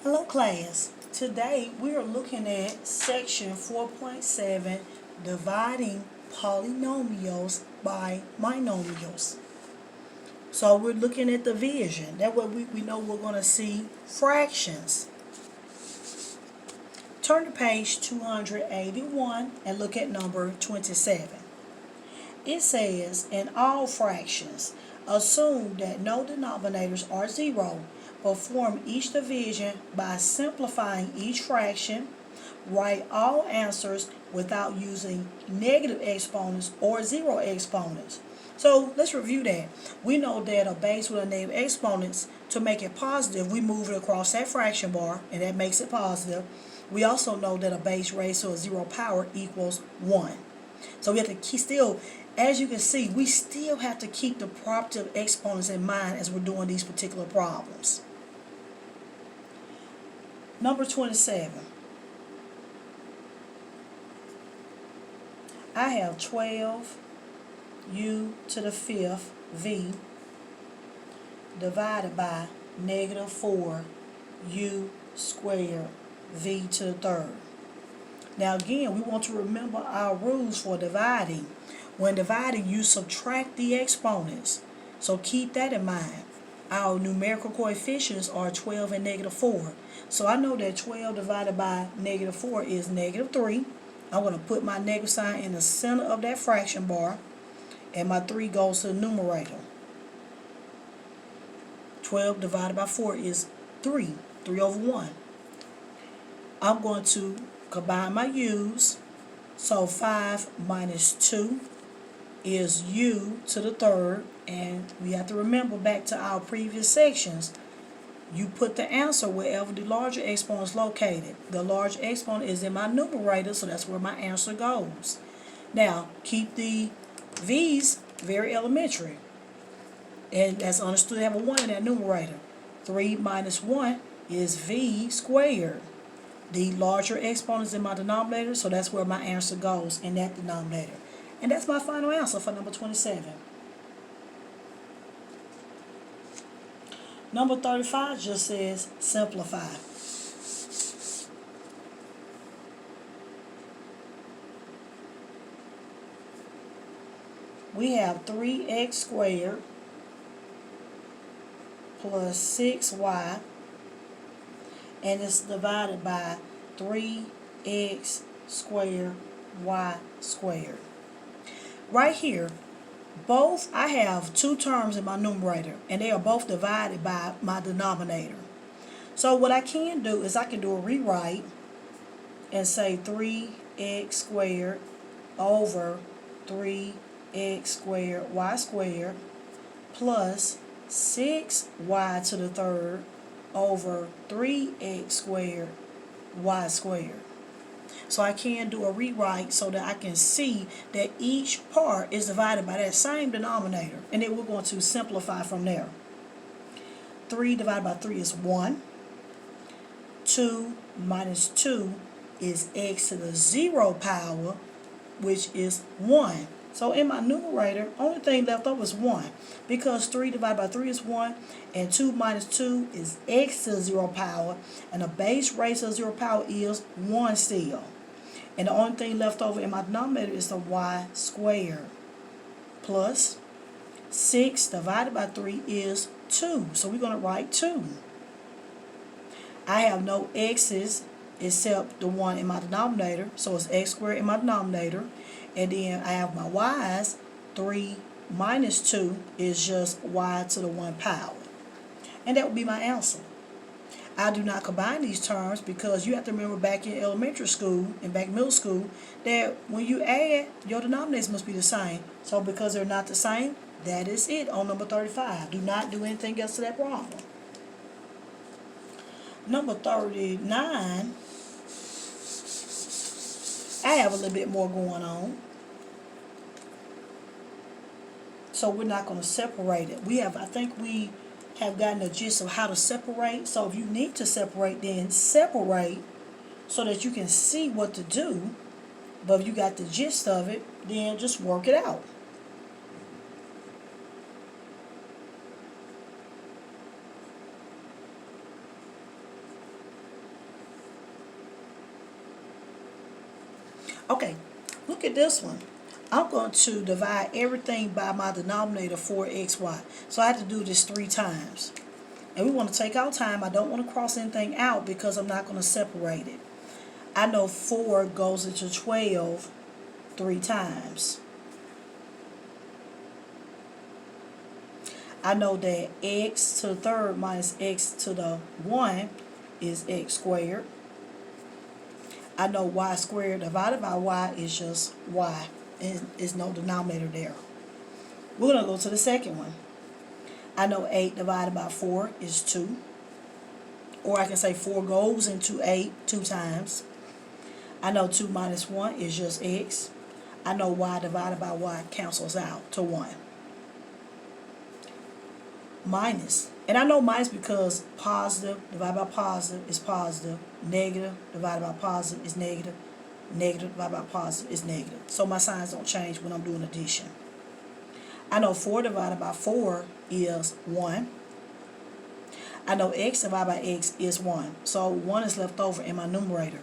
Hello class. Today we are looking at section 4.7, dividing polynomials by monomials. So we're looking at division. That way we know we're going to see fractions. Turn to page 281 and look at number 27. It says, in all fractions, assume that no denominators are zero. Perform each division by simplifying each fraction. Write all answers without using negative exponents or zero exponents. So let's review that. We know that a base with a negative exponents, to make it positive, we move it across that fraction bar, and that makes it positive. We also know that a base raised to a zero power equals 1. So we have to still, as you can see, we still have to keep the property of exponents in mind as we're doing these particular problems. Number 27. I have 12 u to the fifth v divided by negative 4 u squared v to the third. Now again, we want to remember our rules for dividing. When dividing, you subtract the exponents. So keep that in mind. Our numerical coefficients are 12 and negative 4. So I know that 12 divided by negative 4 is negative 3. I'm going to put my negative sign in the center of that fraction bar, and my 3 goes to the numerator. 12 divided by 4 is 3 over 1. I'm going to combine my u's. So 5 minus 2 is u to the third, and we have to remember back to our previous sections. You put the answer wherever the larger exponent is located. The large exponent is in my numerator, so that's where my answer goes. Now, keep the v's very elementary, and that's understood to have a 1 in that numerator. 3 minus 1 is v squared. The larger exponent is in my denominator, so that's where my answer goes, in that denominator. And that's my final answer for number 27. Number 35 just says simplify. We have 3x squared plus 6y, and it's divided by 3x squared y squared. Right here, I have two terms in my numerator, and they are both divided by my denominator. So what I can do is I can do a rewrite and say 3x squared over 3x squared y squared plus 6y to the third over 3x squared y squared. So I can do a rewrite so that I can see that each part is divided by that same denominator, and then we're going to simplify from there. 3 divided by 3 is 1. 2 minus 2 is x to the 0 power, which is 1. So in my numerator, only thing left over is 1, because 3 divided by 3 is 1, and 2 minus 2 is x to the 0 power, and the base raised to the 0 power is 1 still. And the only thing left over in my denominator is the y squared, plus 6 divided by 3 is 2. So we're going to write 2. I have no x's except the one in my denominator, so it's x squared in my denominator. And then I have my y's. 3 minus 2 is just y to the 1 power. And that would be my answer. I do not combine these terms because you have to remember back in elementary school and back in middle school that when you add, your denominators must be the same. So because they're not the same, that is it on number 35. Do not do anything else to that problem. Number 39, I have a little bit more going on. So we're not going to separate it. I think we have gotten the gist of how to separate. So if you need to separate, then separate so that you can see what to do. But if you got the gist of it, then just work it out. Okay, look at this one. I'm going to divide everything by my denominator 4xy. So I have to do this 3 times. And we want to take our time. I don't want to cross anything out because I'm not going to separate it. I know 4 goes into 12 3 times. I know that x to the third minus x to the 1 is x squared. I know y squared divided by y is just y. And there's no denominator there. We're going to go to the second one. I know 8 divided by 4 is 2. Or I can say 4 goes into 8 2 times. I know 2 minus 1 is just x. I know y divided by y cancels out to 1. Minus. And I know minus because positive divided by positive is positive. Negative divided by positive is negative. Negative divided by positive is negative. So my signs don't change when I'm doing addition. I know 4 divided by 4 is 1. I know x divided by x is 1. So 1 is left over in my numerator.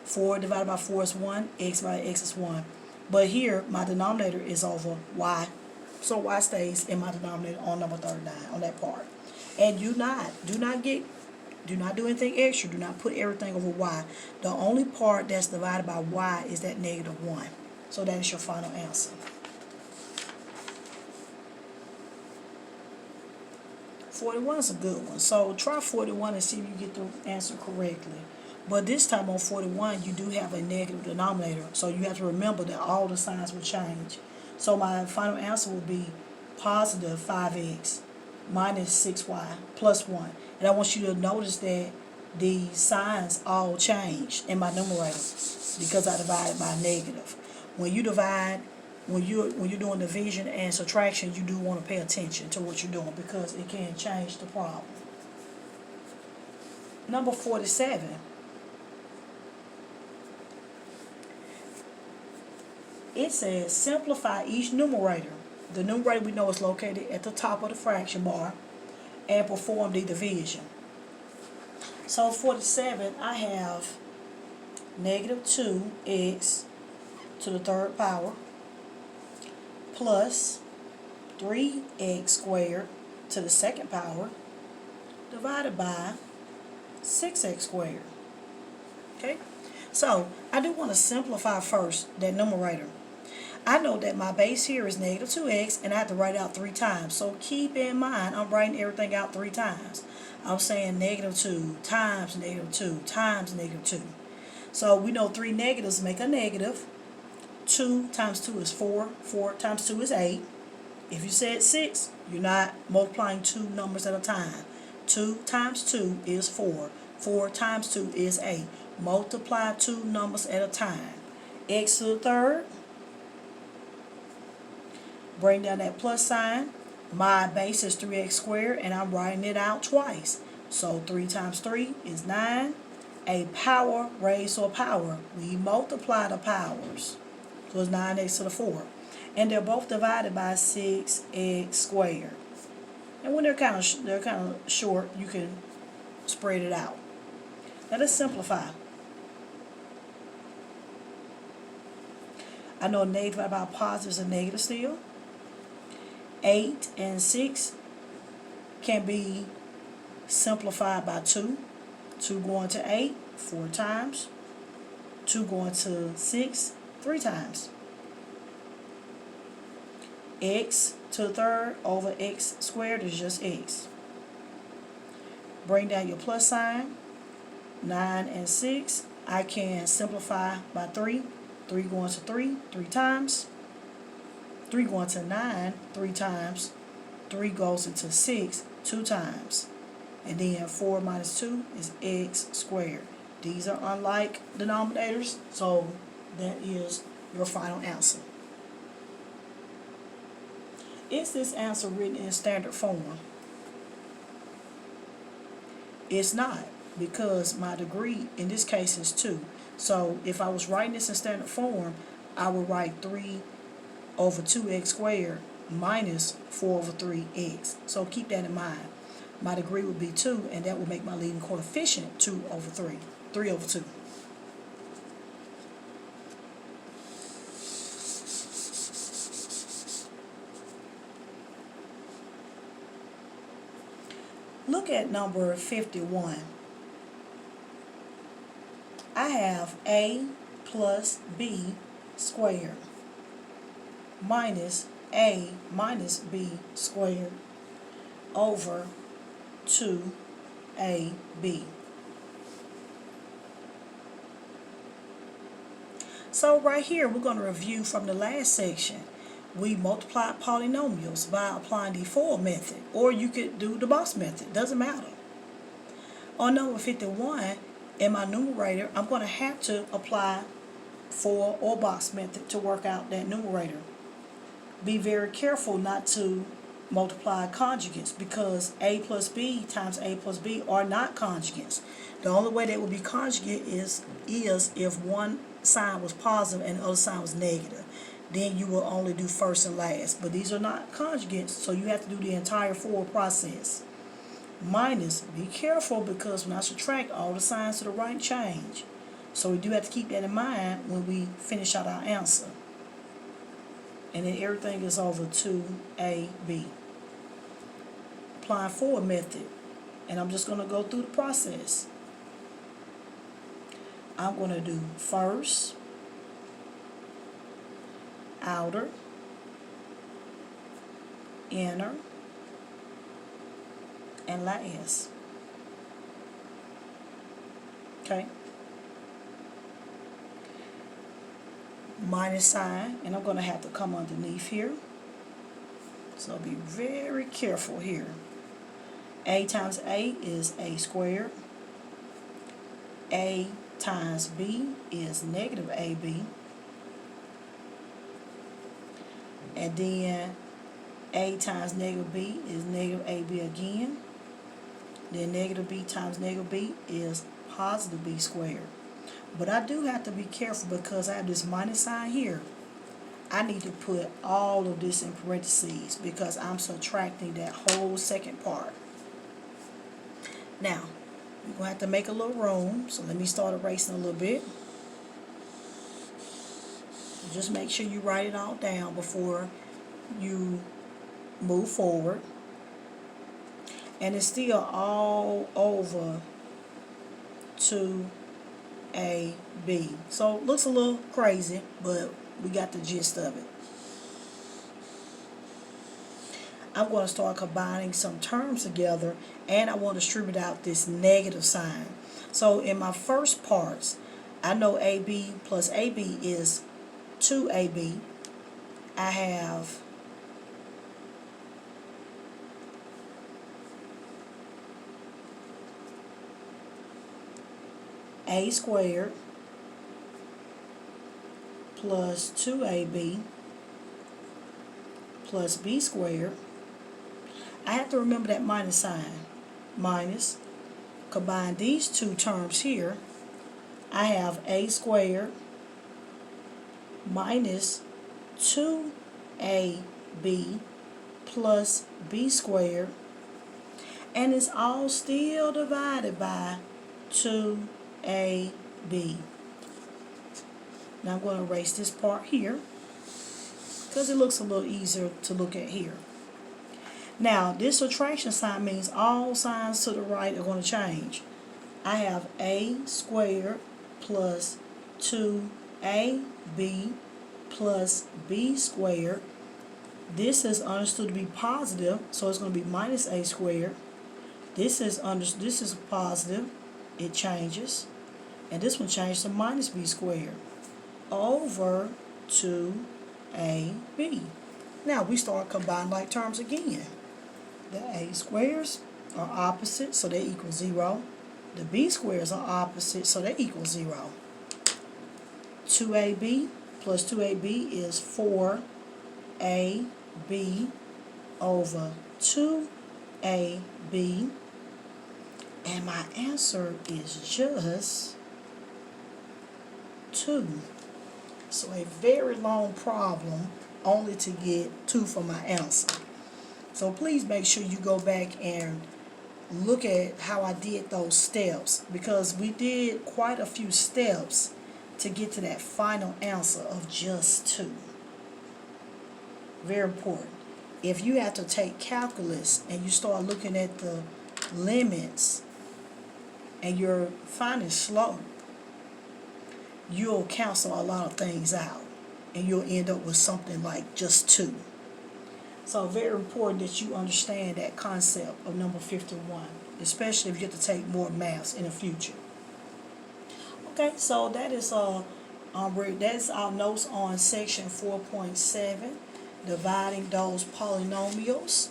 4 divided by 4 is 1. X divided by x is 1. But here, my denominator is over y. So y stays in my denominator on number 39, on that part. And do not do anything extra. Do not put everything over y. The only part that's divided by y is that negative 1. So that is your final answer. 41 is a good one. So try 41 and see if you get the answer correctly. But this time on 41, you do have a negative denominator. So you have to remember that all the signs will change. So my final answer will be positive 5x minus 6y plus 1. And I want you to notice that the signs all change in my numerator because I divided by negative. When you divide, when you're doing division and subtraction, you do want to pay attention to what you're doing because it can change the problem. Number 47. It says simplify each numerator. The numerator we know is located at the top of the fraction bar and perform the division. So 47, I have negative 2x to the third power plus 3x squared to the second power divided by 6x squared. Okay? So I do want to simplify first that numerator. I know that my base here is negative 2x and I have to write it out 3 times. So keep in mind I'm writing everything out 3 times. I'm saying negative 2 times negative 2 times negative 2. So we know 3 negatives make a negative. 2 times 2 is 4. 4 times 2 is 8. If you said 6, you're not multiplying 2 numbers at a time. 2 times 2 is 4. 4 times 2 is 8. Multiply 2 numbers at a time. X to the third. Bring down that plus sign. My base is 3x squared and I'm writing it out twice. So 3 times 3 is 9. A power raised to a power. We multiply the powers. So it's 9x to the 4. And they're both divided by 6x squared. And when they're kind of short, you can spread it out. Now let's simplify. I know negative divided by positive is a negative still. 8 and 6 can be simplified by 2. 2 going to 8 4 times. 2 going to 6 3 times. X to the third over x squared is just x. Bring down your plus sign. 9 and 6 I can simplify by 3. 3 going to 3 3 times. 3 going to 9 3 times. 3 goes into 6 2 times. And then 4 minus 2 is x squared. These are unlike denominators, so that is your final answer. Is this answer written in standard form? It's not, because my degree in this case is 2. So if I was writing this in standard form, I would write 3 over 2x squared minus 4 over 3x. So keep that in mind. My degree would be 2, and that would make my leading coefficient 2 over 3. 3 over 2. look at number 51. I have a plus b squared minus a minus b squared over 2ab. So right here we're going to review from the last section. We multiplied polynomials by applying the FOIL method, or you could do the box method, doesn't matter. On number 51, in my numerator, I'm going to have to apply FOIL or box method to work out that numerator. Be very careful not to multiply conjugates, because a plus b times a plus b are not conjugates. The only way they will be conjugate is if one sign was positive and the other sign was negative. Then you will only do first and last. But these are not conjugates, so you have to do the entire FOIL process. Minus, be careful, because when I subtract, all the signs to the right change. So we do have to keep that in mind when we finish out our answer. And then everything is over 2ab. Applying FOIL method. And I'm just going to go through the process. I'm going to do first, outer, inner, and last. Okay. Minus sign, and I'm going to have to come underneath here. So be very careful here. A times a is a squared. A times b is negative ab. And then a times negative b is negative ab again. Then negative b times negative b is positive b squared. But I do have to be careful, because I have this minus sign here. I need to put all of this in parentheses, because I'm subtracting that whole second part. Now, we're going to have to make a little room, so let me start erasing a little bit. Just make sure you write it all down before you move forward. And it's still all over 2ab. So it looks a little crazy, but we got the gist of it. I'm going to start combining some terms together, and I want to distribute out this negative sign. So in my first parts, I know AB plus AB is 2AB. I have a squared plus 2ab plus b squared. I have to remember that minus sign. Minus. Combine these two terms here. I have a squared minus 2ab plus b squared. And it's all still divided by 2ab. Now I'm going to erase this part here, because it looks a little easier to look at here. Now this subtraction sign means all signs to the right are going to change. I have a squared plus 2ab plus b squared. This is understood to be positive, so it's going to be minus a squared. This is positive, it changes. And this one changed to minus b squared over 2ab. Now we start combining like terms again. The a squares are opposite, so they equal 0. The b squares are opposite, so they equal 0. 2ab plus 2ab is 4ab over 2ab. And my answer is just 2. So a very long problem only to get 2 for my answer. So please make sure you go back and look at how I did those steps, because we did quite a few steps to get to that final answer of just 2. Very important. If you have to take calculus and you start looking at the limits and you're finding slow, you'll cancel a lot of things out and you'll end up with something like just 2. So very important that you understand that concept of number 51, especially if you have to take more maths in the future. Okay, so that's our notes on section 4.7, dividing those polynomials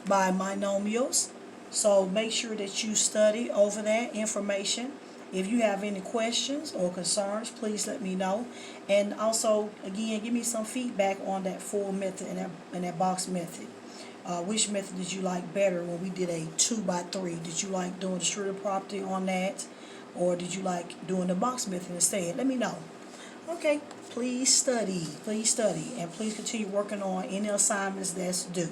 by monomials. So make sure that you study over that information. If you have any questions or concerns, please let me know. And also, again, give me some feedback on that full method and that box method. Which method did you like better when we did a 2 by 3? Did you like doing the Schroeder property on that? Or did you like doing the box method instead? Let me know. Okay, please study, and please continue working on any assignments that's due.